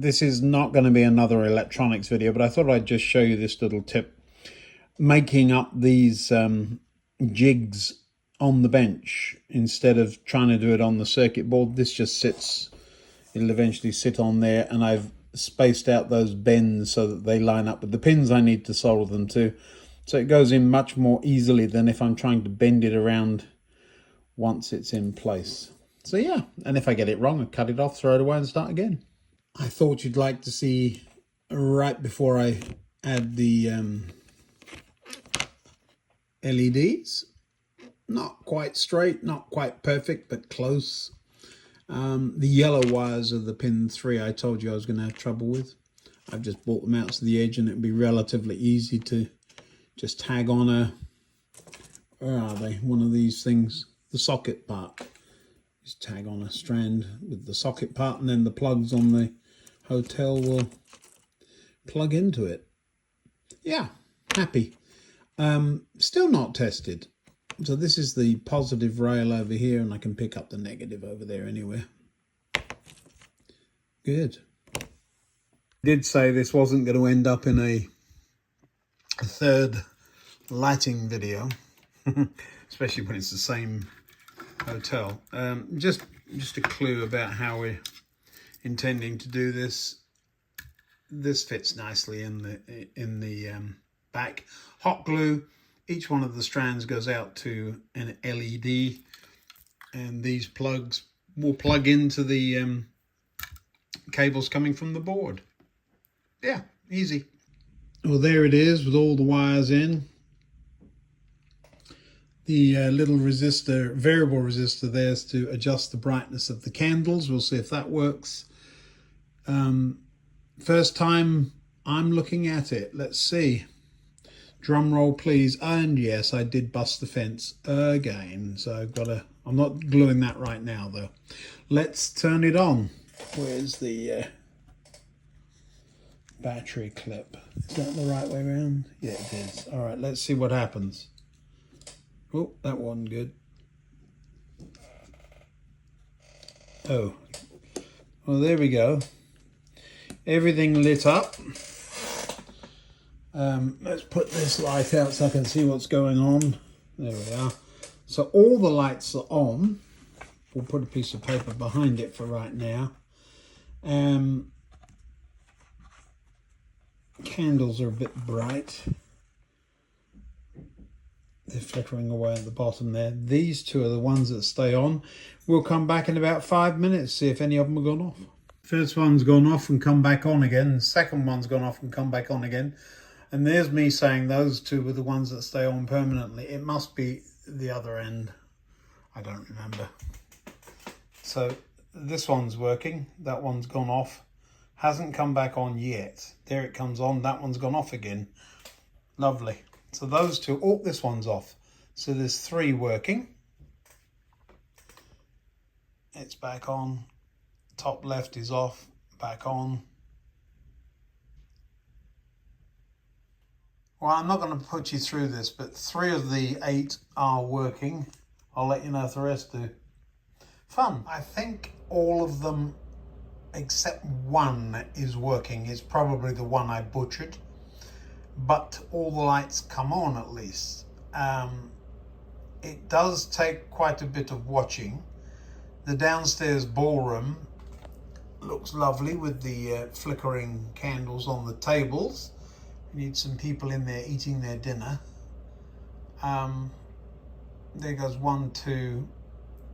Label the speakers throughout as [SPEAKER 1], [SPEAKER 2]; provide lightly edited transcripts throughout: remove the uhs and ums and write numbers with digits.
[SPEAKER 1] this is not going to be another electronics video, but I thought I'd just show you this little tip. Making up these jigs on the bench instead of trying to do it on the circuit board. This just sits, it'll eventually sit on there, and I've spaced out those bends so that they line up with the pins I need to solder them to. So it goes in much more easily than if I'm trying to bend it around once it's in place. So yeah, and if I get it wrong, I cut it off, throw it away and start again. I thought you'd like to see, right before I add the LEDs, not quite straight, not quite perfect, but close. The yellow wires are the pin 3 I told you I was going to have trouble with. I've just brought them out to the edge, and it'd be relatively easy to just tag on a, where are they, one of these things, the socket part. Just tag on a strand with the socket part, and then the plugs on the hotel will plug into it. Yeah, happy. Still not tested. So this is the positive rail over here, and I can pick up the negative over there anywhere. Good. I did say this wasn't going to end up in a third lighting video, especially when it's the same hotel. Just a clue about how we're intending to do this. This fits nicely in the back. Hot glue. Each one of the strands goes out to an LED, and these plugs will plug into the cables coming from the board. Yeah, easy. Well, there it is with all the wires in. The little resistor, variable resistor, there's to adjust the brightness of the candles. We'll see if that works. First time I'm looking at it. Let's see. Drum roll, please. And yes, I did bust the fence again. So I've got to, I'm not gluing that right now though. Let's turn it on. Where's the battery clip? Is that the right way around? Yeah, it is. All right, let's see what happens. Oh, that wasn't good. Oh, well, there we go. Everything lit up. Let's put this light out so I can see what's going on. There we are. So all the lights are on. We'll put a piece of paper behind it for right now. Candles are a bit bright. They're flickering away at the bottom there. These two are the ones that stay on. We'll come back in about 5 minutes, see if any of them have gone off. First one's gone off and come back on again. The second one's gone off and come back on again. And there's me saying those two were the ones that stay on permanently. It must be the other end. I don't remember. So this one's working. That one's gone off. Hasn't come back on yet. There it comes on. That one's gone off again. Lovely. So those two, oh, this one's off. So there's 3 working. It's back on. Top left is off. Back on. Well, I'm not going to put you through this, but 3 of the 8 are working. I'll let you know if the rest do. Fun. I think all of them except one is working. It's probably the one I butchered. But all the lights come on at least. It does take quite a bit of watching. The downstairs ballroom looks lovely with the flickering candles on the tables. We need some people in there eating their dinner. There goes 1, 2,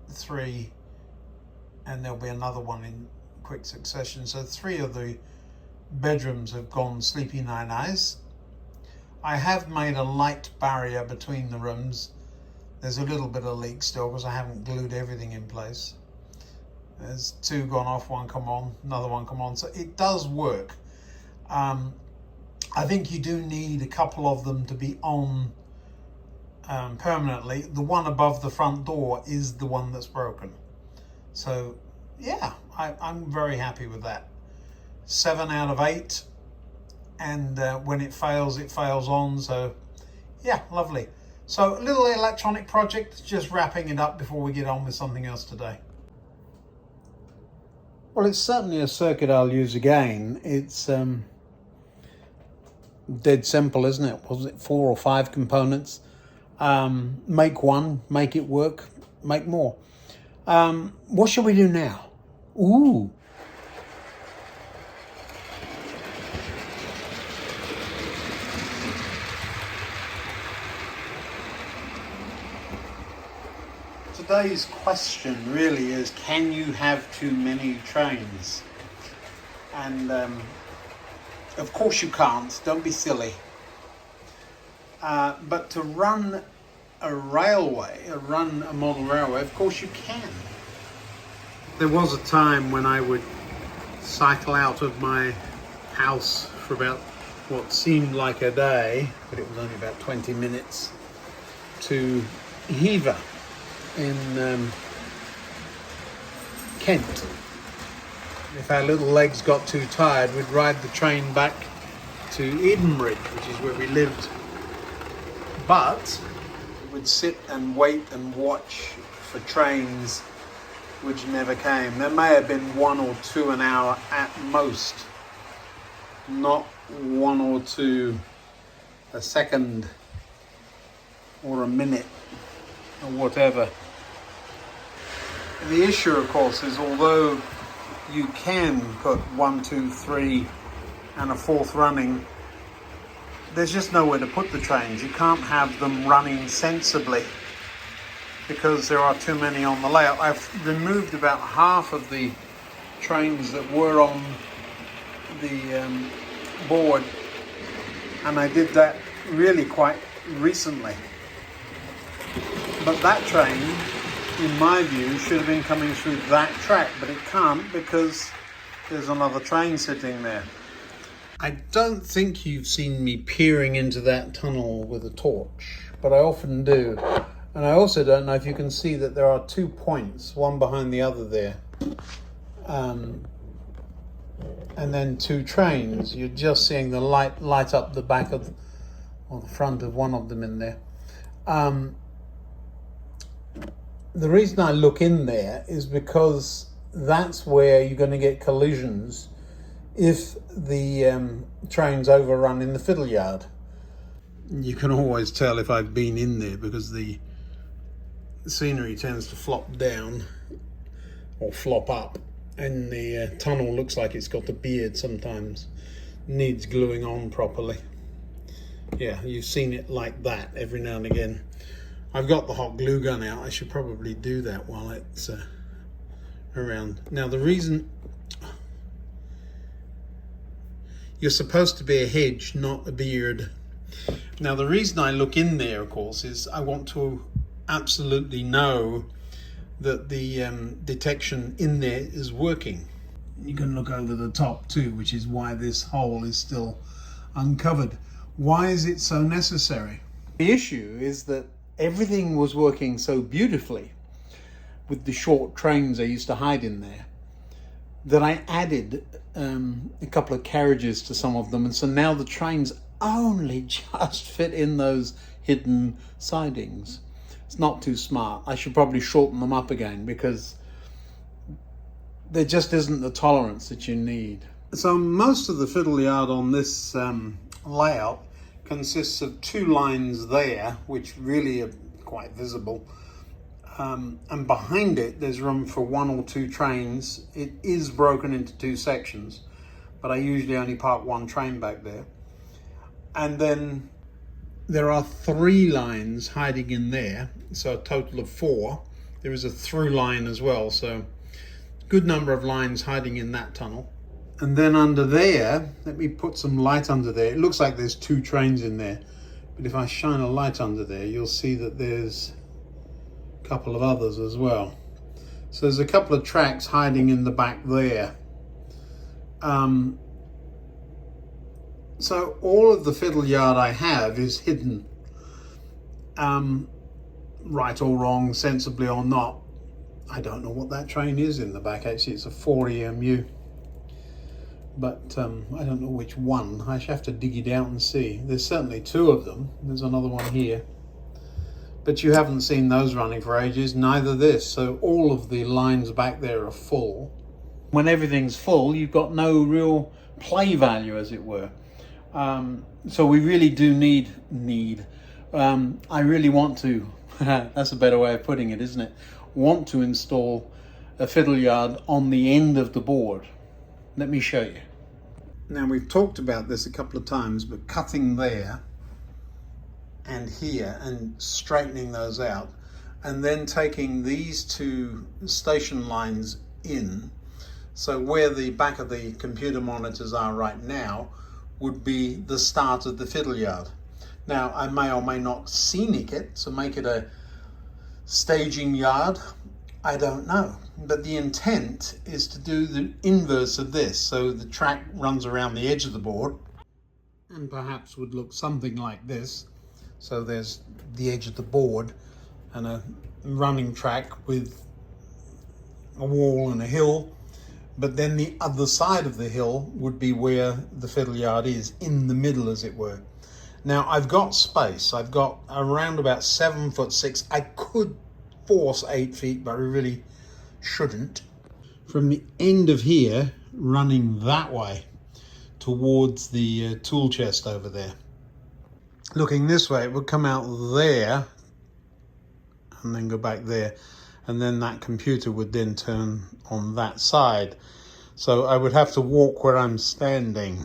[SPEAKER 1] 3, and there'll be another one in quick succession. So 3 of the bedrooms have gone sleepy night-nights. I have made a light barrier between the rooms. There's a little bit of leak still because I haven't glued everything in place. There's 2 gone off, 1 come on, another 1 come on. So it does work. I think you do need a couple of them to be on permanently. The one above the front door is the one that's broken. So yeah, I'm very happy with that. 7 out of 8. And when it fails on. So yeah, lovely. So a little electronic project, just wrapping it up before we get on with something else today. Well, it's certainly a circuit I'll use again. It's dead simple, isn't it? Was it 4 or 5 components? Make one, make it work, make more. What shall we do now? Ooh. Today's question really is, can you have too many trains? And of course you can't, don't be silly. But to run a railway, run a model railway, of course you can. There was a time when I would cycle out of my house for about what seemed like a day, but it was only about 20 minutes, to Hever in Kent. If our little legs got too tired, we'd ride the train back to Edenbridge, which is where we lived. But we'd sit and wait and watch for trains which never came. There may have been 1 or 2 an hour at most, not 1 or 2 a second or a minute or whatever. The issue, of course, is although you can put 1, 2, 3 and a 4th running, there's just nowhere to put the trains. You can't have them running sensibly because there are too many on the layout. I've removed about half of the trains that were on the board, and I did that really quite recently. But that train, in my view, should have been coming through that track, but it can't because there's another train sitting there. I don't think you've seen me peering into that tunnel with a torch, but I often do. And I also don't know if you can see that there are 2 points, one behind the other there. And then 2 trains. You're just seeing the light up the back of, or the front of one of them in there. The reason I look in there is because that's where you're going to get collisions if the trains overrun in the Fiddle yard. You can always tell if I've been in there because the scenery tends to flop down or flop up, and the tunnel looks like it's got a beard sometimes, needs gluing on properly. Yeah, you've seen it like that every now and again. I've got the hot glue gun out. I should probably do that while it's around. Now the reason, you're supposed to be a hedge, not a beard. Now the reason I look in there, of course, is I want to absolutely know that the detection in there is working. You can look over the top too, which is why this hole is still uncovered. Why is it so necessary? The issue is that everything was working so beautifully with the short trains I used to hide in there that I added a couple of carriages to some of them, and so now the trains only just fit in those hidden sidings. It's not too smart. I should probably shorten them up again because there just isn't the tolerance that you need. So most of the Fiddle yard on this layout consists of 2 lines there, which really are quite visible. And behind it, there's room for 1 or 2 trains. It is broken into 2 sections, but I usually only park 1 train back there. And then there are 3 lines hiding in there, so a total of 4. There is a through line as well, so good number of lines hiding in that tunnel. And then under there, let me put some light under there. It looks like there's 2 trains in there, but if I shine a light under there, you'll see that there's a couple of others as well. So there's a couple of tracks hiding in the back there. So all of the Fiddle yard I have is hidden, right or wrong, sensibly or not. I don't know what that train is in the back. Actually, it's a 4 EMU, but I don't know which one. I should have to dig it out and see. There's certainly 2 of them. There's another one here, but you haven't seen those running for ages, neither this. So all of the lines back there are full. When everything's full, you've got no real play value, as it were. So we really do need. I really want to, that's a better way of putting it, isn't it? Want to install a fiddle yard on the end of the board. Let me show you. Now, we've talked about this a couple of times, but cutting there and here and straightening those out, and then taking these two station lines in. So where the back of the computer monitors are right now would be the start of the fiddle yard. Now, I may or may not scenic it, so make it a staging yard. I don't know. But the intent is to do the inverse of this. So the track runs around the edge of the board and perhaps would look something like this. So there's the edge of the board and a running track with a wall and a hill. But then the other side of the hill would be where the fiddle yard is, in the middle, as it were. Now, I've got space. I've got around about 7'6". I could force 8 feet, but I really shouldn't. From the end of here, running that way towards the tool chest over there. Looking this way, it would come out there and then go back there. And then that computer would then turn on that side. So I would have to walk where I'm standing.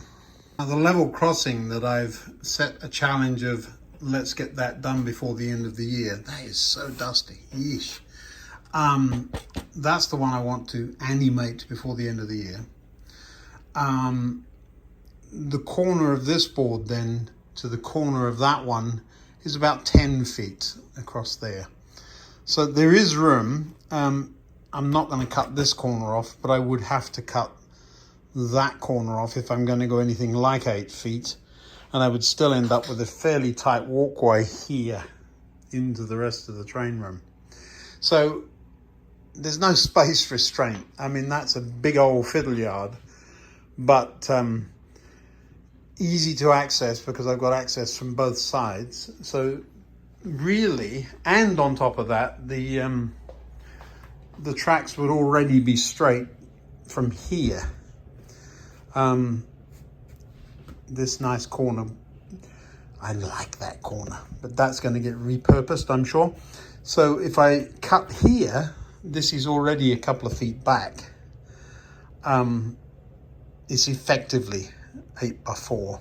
[SPEAKER 1] Now, the level crossing that I've set a challenge of, let's get that done before the end of the year. That is so dusty. Yeesh. That's the one I want to animate before the end of the year. The corner of this board then to the corner of that one is about 10 feet across there. So there is room. I'm not going to cut this corner off, but I would have to cut that corner off if I'm going to go anything like 8 feet. And I would still end up with a fairly tight walkway here into the rest of the train room. So there's no space restraint. I mean, that's a big old fiddle yard, but easy to access because I've got access from both sides. So really, and on top of that, the tracks would already be straight from here. This nice corner, I like that corner, but that's going to get repurposed, I'm sure. So if I cut here, this is already a couple of feet back. It's effectively 8x4.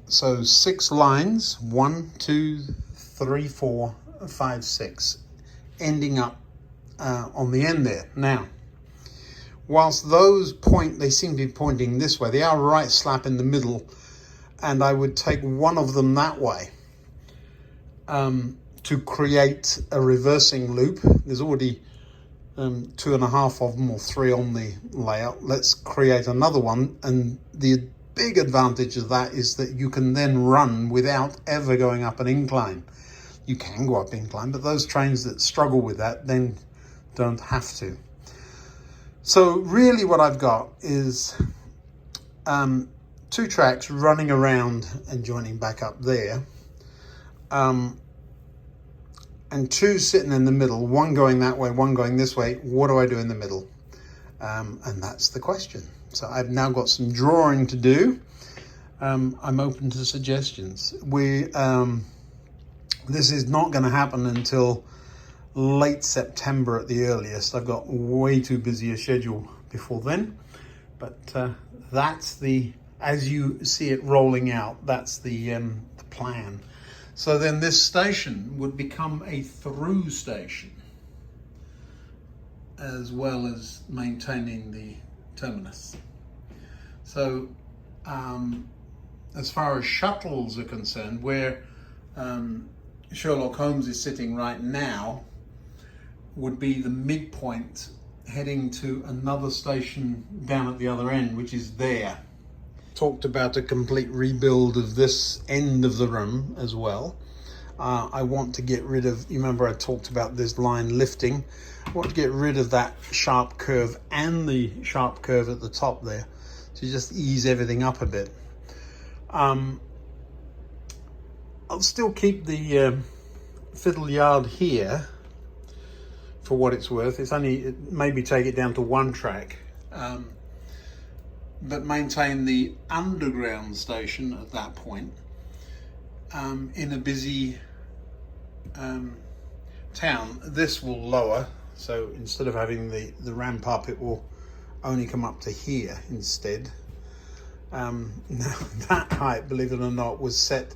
[SPEAKER 1] So 6 lines, 1, 2, 3, 4, 5, 6, ending up on the end there. Now, whilst those they seem to be pointing this way, they are right slap in the middle, and I would take one of them that way to create a reversing loop. There's already 2.5 of them or 3 on the layout. Let's create another one, and the big advantage of that is that you can then run without ever going up an incline. You can go up incline, but those trains that struggle with that then don't have to. So really what I've got is 2 tracks running around and joining back up there, and 2 sitting in the middle, one going that way, one going this way. What do I do in the middle? And that's the question. So I've now got some drawing to do. I'm open to suggestions. This is not going to happen until late September at the earliest. I've got way too busy a schedule before then. But that's as you see it rolling out, that's the plan. So then this station would become a through station, as well as maintaining the terminus. So as far as shuttles are concerned, where Sherlock Holmes is sitting right now would be the midpoint heading to another station down at the other end, which is there. Talked about a complete rebuild of this end of the room as well. I want to get rid of, you remember I talked about this line lifting. I want to get rid of that sharp curve and the sharp curve at the top there to just ease everything up a bit. I'll still keep the fiddle yard here, for what it's worth. It's only, maybe take it down to one track, but maintain the underground station at that point in a busy town. This will lower, so instead of having the ramp up, it will only come up to here instead. Now that height, believe it or not, was set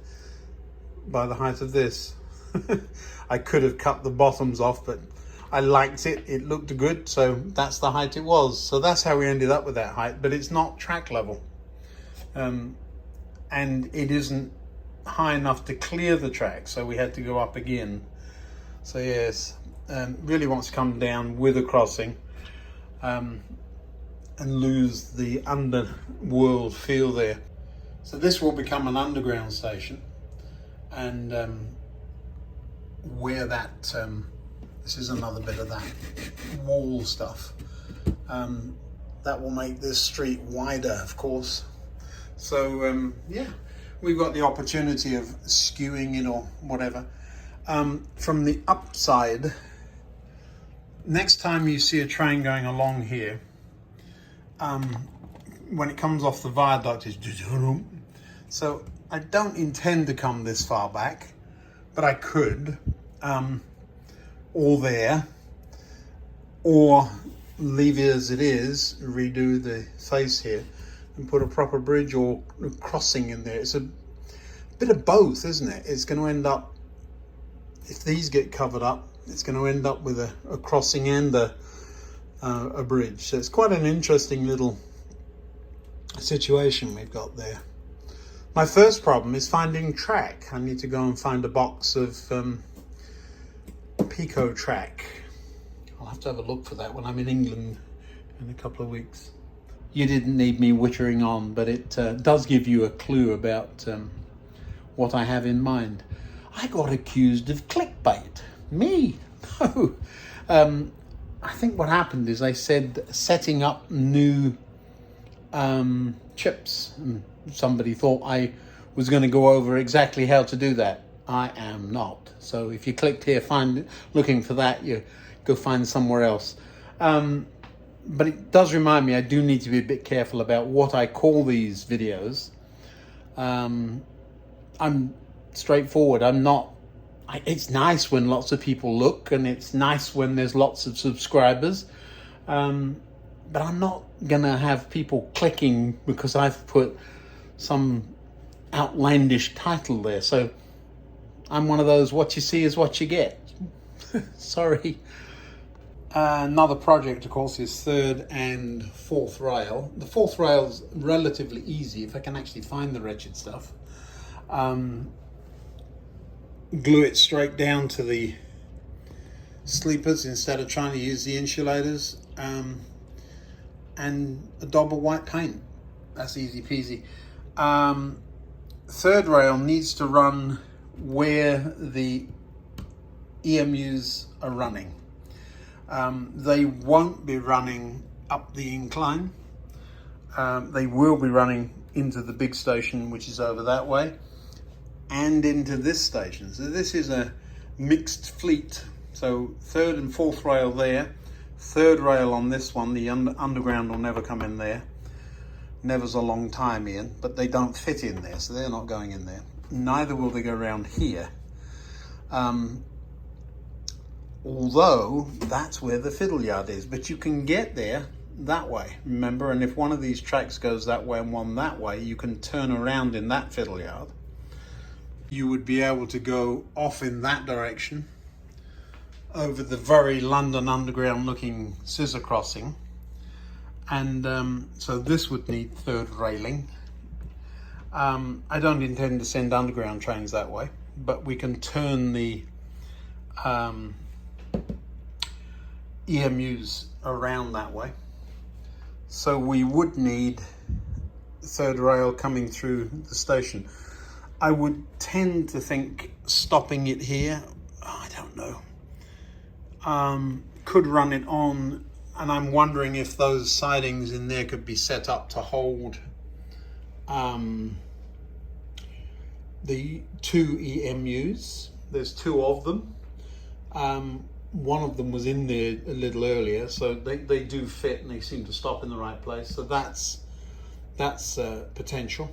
[SPEAKER 1] by the height of this. I could have cut the bottoms off, but I liked it. It looked good, so that's the height it was. So that's how we ended up with that height, but it's not track level. And it isn't high enough to clear the track, so we had to go up again. So yes, really wants to come down with a crossing and lose the underworld feel there. So this will become an underground station, and where that this is another bit of that wall stuff that will make this street wider, of course. So yeah, we've got the opportunity of skewing it or whatever. From the upside, next time you see a train going along here, when it comes off the viaduct, is so I don't intend to come this far back, but I could, or there, or leave it as it is, redo the face here and put a proper bridge or crossing in there. It's a bit of both, isn't it? It's going to end up, if these get covered up, it's going to end up with a crossing and a bridge. So it's quite an interesting little situation we've got there. My first problem is finding track. I need to go and find a box of Pico track. I'll have to have a look for that when I'm in England in a couple of weeks. You didn't need me wittering on, but it does give you a clue about what I have in mind. I got accused of clickbait. Me? No. I think what happened is I said setting up new chips. Somebody thought I was going to go over exactly how to do that. I am not. So if you clicked here, looking for that, you go find somewhere else. But it does remind me I do need to be a bit careful about what I call these videos. I'm straightforward. I'm not. It's nice when lots of people look, and it's nice when there's lots of subscribers. But I'm not gonna have people clicking because I've put some outlandish title there. So I'm one of those, what you see is what you get. Sorry. Another project, of course, is third and fourth rail. The fourth rail's relatively easy if I can actually find the wretched stuff. Glue it straight down to the sleepers instead of trying to use the insulators, and a daub of white paint. That's easy peasy. Third rail needs to run where the EMUs are running. They won't be running up the incline. They will be running into the big station, which is over that way, and into this station. So this is a mixed fleet. So third and fourth rail there, third rail on this one. The underground will never come in there. Never's a long time, Ian, but they don't fit in there, so they're not going in there. Neither will they go around here. Although that's where the fiddle yard is, but you can get there that way, remember? And if one of these tracks goes that way and one that way, you can turn around in that fiddle yard. You would be able to go off in that direction over the very London Underground looking scissor crossing. And so this would need third railing. I don't intend to send underground trains that way, but we can turn the EMUs around that way. So we would need third rail coming through the station. I would tend to think stopping it here, I don't know. Could run it on, and I'm wondering if those sidings in there could be set up to hold the two EMUs. There's two of them. one of them was in there a little earlier, so they do fit and they seem to stop in the right place. So that's potential.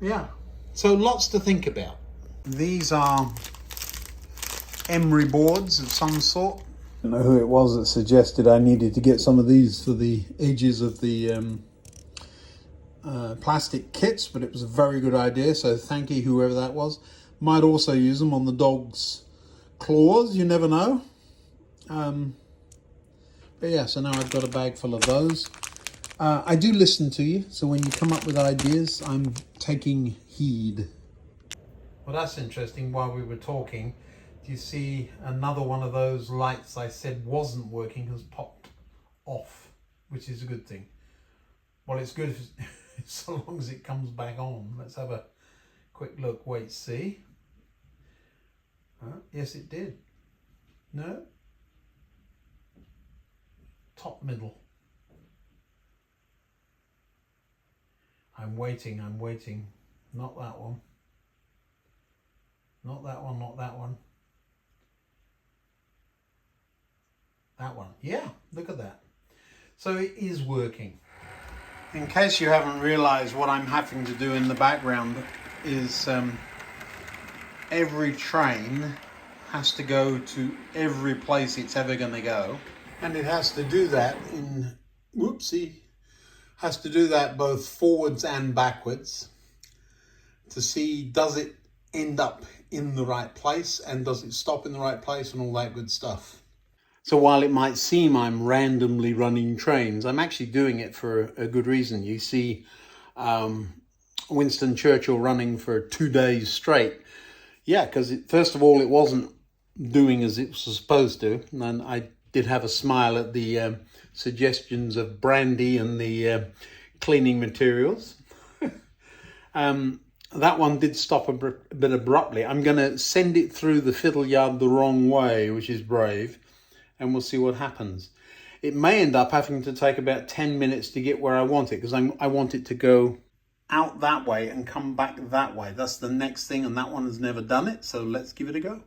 [SPEAKER 1] Yeah, so lots to think about. These are emery boards of some sort. I don't know who it was that suggested I needed to get some of these for the edges of the plastic kits, but it was a very good idea, so thank you whoever that was. Might also use them on the dog's claws, you never know. But yeah, so now I've got a bag full of those. I do listen to you, so when you come up with ideas, I'm taking heed. Well, that's interesting. While we were talking, do you see another one of those lights I said wasn't working has popped off, which is a good thing. Well, it's good so long as it comes back on. Let's have a quick look. Wait, see. Yes, it did. No. Top middle. I'm waiting. Not that one. Not that one, not that one. That one. Yeah, look at that. So it is working. In case you haven't realized, what I'm having to do in the background is every train has to go to every place it's ever going to go. And it has to do that in, has to do that both forwards and backwards to see, does it end up in the right place and does it stop in the right place and all that good stuff. So while it might seem I'm randomly running trains, I'm actually doing it for a good reason. You see Winston Churchill running for 2 days straight. Yeah, because first of all, it wasn't doing as it was supposed to. And I did have a smile at the suggestions of brandy and the cleaning materials. That one did stop a bit abruptly. I'm going to send it through the fiddle yard the wrong way, which is brave, and we'll see what happens. It may end up having to take about 10 minutes to get where I want it, because I want it to go out that way and come back that way. That's the next thing, and that one has never done it, so let's give it a go.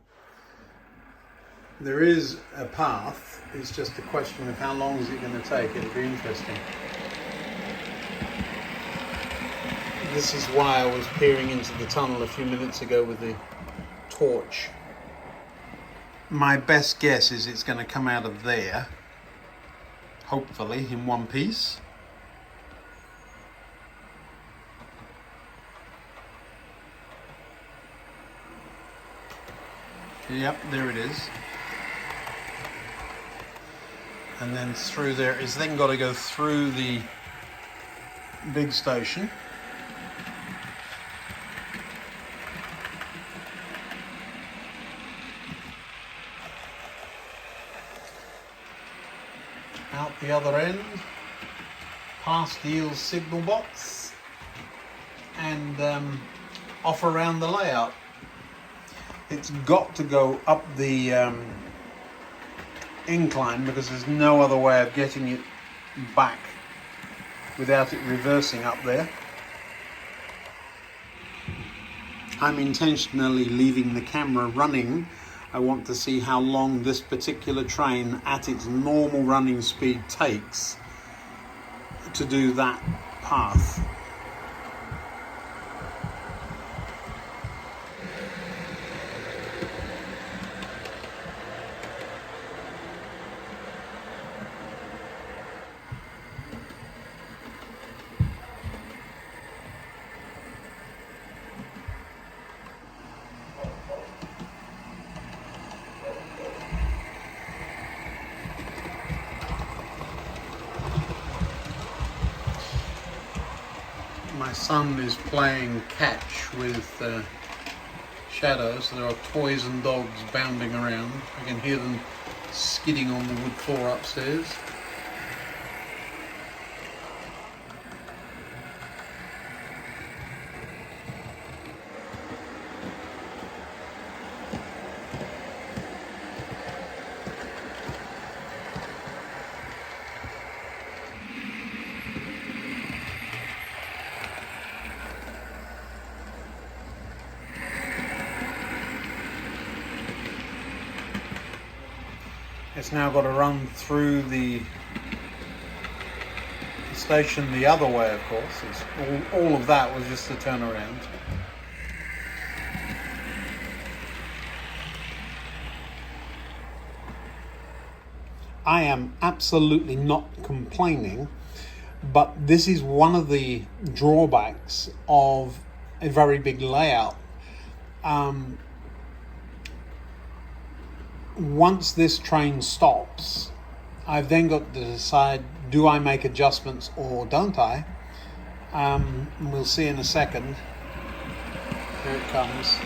[SPEAKER 1] There is a path. It's just a question of how long is it going to take. It'll be interesting. This is why I was peering into the tunnel a few minutes ago with the torch. My best guess is it's going to come out of there, hopefully in one piece. Yep, there it is. And then through there, it's then got to go through the big station. Out the other end, past the Eel's signal box, and off around the layout. It's got to go up the incline because there's no other way of getting it back without it reversing up there. I'm intentionally leaving the camera running. I want to see how long this particular train at its normal running speed takes to do that path. My son is playing catch with shadows. There are toys and dogs bounding around. I can hear them skidding on the wood floor upstairs. it's now got to run through the station the other way, of course. It's all of that was just a turnaround. I am absolutely not complaining, but this is one of the drawbacks of a very big layout. Once this train stops, I've then got to decide, do I make adjustments or don't I? We'll see in a second. Here it comes.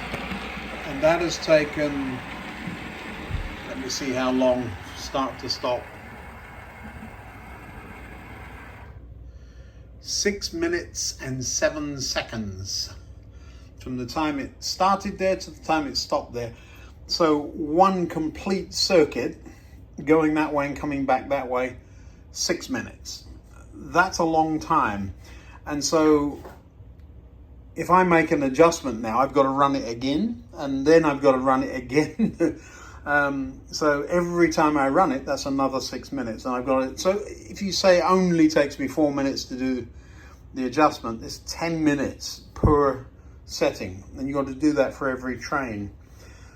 [SPEAKER 1] And that has taken, let me see how long, start to stop. 6 minutes and 7 seconds from the time it started there to the time it stopped there. So one complete circuit going that way and coming back that way, 6 minutes. That's a long time. And so if I make an adjustment now, I've got to run it again, and then I've got to run it again. So every time I run it, that's another 6 minutes, and I've got it. So if you say it only takes me 4 minutes to do the adjustment, it's 10 minutes per setting, and you've got to do that for every train.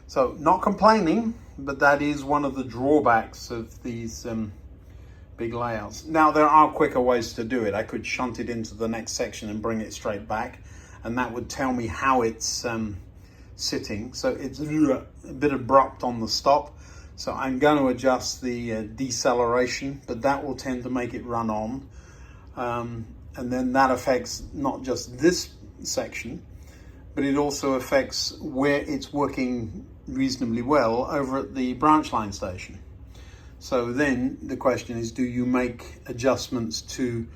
[SPEAKER 1] So not complaining, but that is one of the drawbacks of these big layouts. Now there are quicker ways to do it. I could shunt it into the next section and bring it straight back, and that would tell me how it's sitting. So it's a bit abrupt on the stop, so I'm going to adjust the deceleration, but that will tend to make it run on, and then that affects not just this section, but it also affects where it's working reasonably well over at the branch line station. So then the question is, do you make adjustments to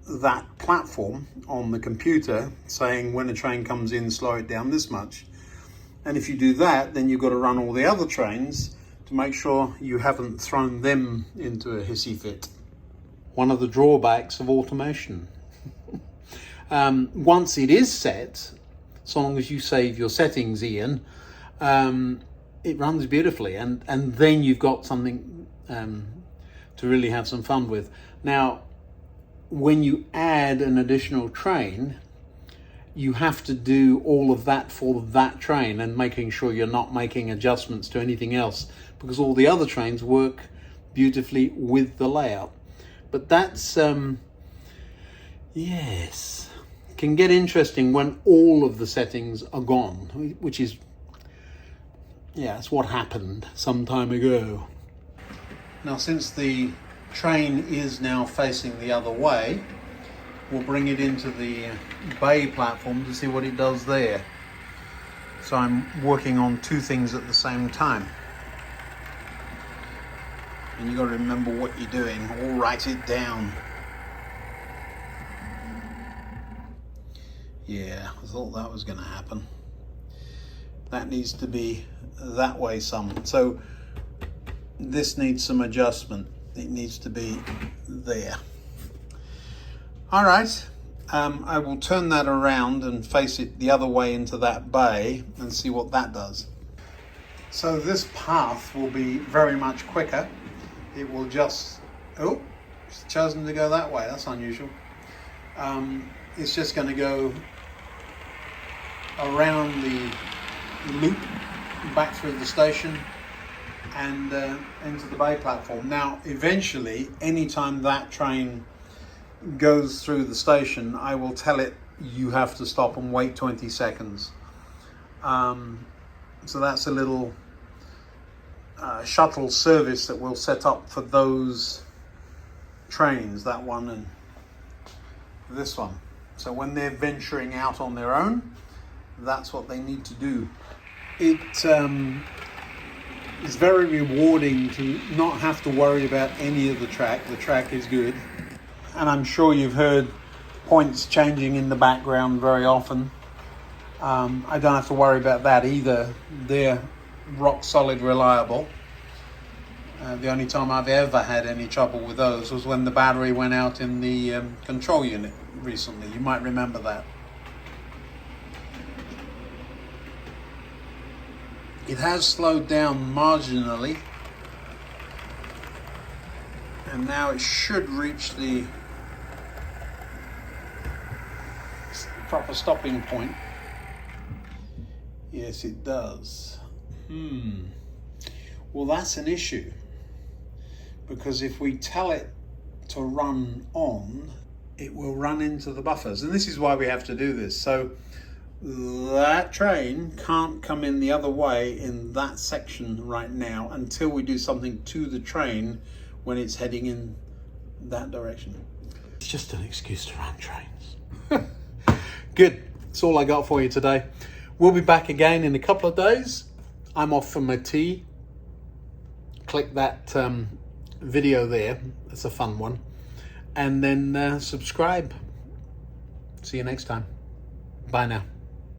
[SPEAKER 1] that platform on the computer saying when a train comes in, slow it down this much? And if you do that, then you've got to run all the other trains to make sure you haven't thrown them into a hissy fit. One of the drawbacks of automation. Once it is set, so long as you save your settings, Ian, it runs beautifully, and then you've got something to really have some fun with. Now, when you add an additional train, you have to do all of that for that train, and making sure you're not making adjustments to anything else, because all the other trains work beautifully with the layout. But that's, yes, can get interesting when all of the settings are gone, which is, yeah, it's what happened some time ago. Now, since the train is now facing the other way, we'll bring it into the bay platform to see what it does there. So I'm working on two things at the same time. And you've got to remember what you're doing, or write it down. Yeah, I thought that was going to happen. That needs to be that way some. So this needs some adjustment. It needs to be there. All right, I will turn that around and face it the other way into that bay and see what that does. So this path will be very much quicker. It will just, oh, it's chosen to go that way. That's unusual. It's just going to go around the loop, back through the station, and into the bay platform. Now, eventually, anytime that train goes through the station, I will tell it you have to stop and wait 20 seconds. So that's a little shuttle service that we'll set up for those trains, that one and this one. So when they're venturing out on their own, that's what they need to do. It is very rewarding to not have to worry about any of the track. The track is good. And I'm sure you've heard points changing in the background very often. I don't have to worry about that either. They're rock solid reliable. The only time I've ever had any trouble with those was when the battery went out in the control unit recently. You might remember that. It has slowed down marginally, And now it should reach the proper stopping point. Yes, it does. Well, that's an issue, because if we tell it to run on, it will run into the buffers, and this is why we have to do this. So that train can't come in the other way in that section right now until we do something to the train when it's heading in that direction. It's just an excuse to run trains. Good, that's all I got for you today. We'll be back again in a couple of days. I'm off for my tea. Click that video there, it's a fun one. And then subscribe. See you next time. Bye now.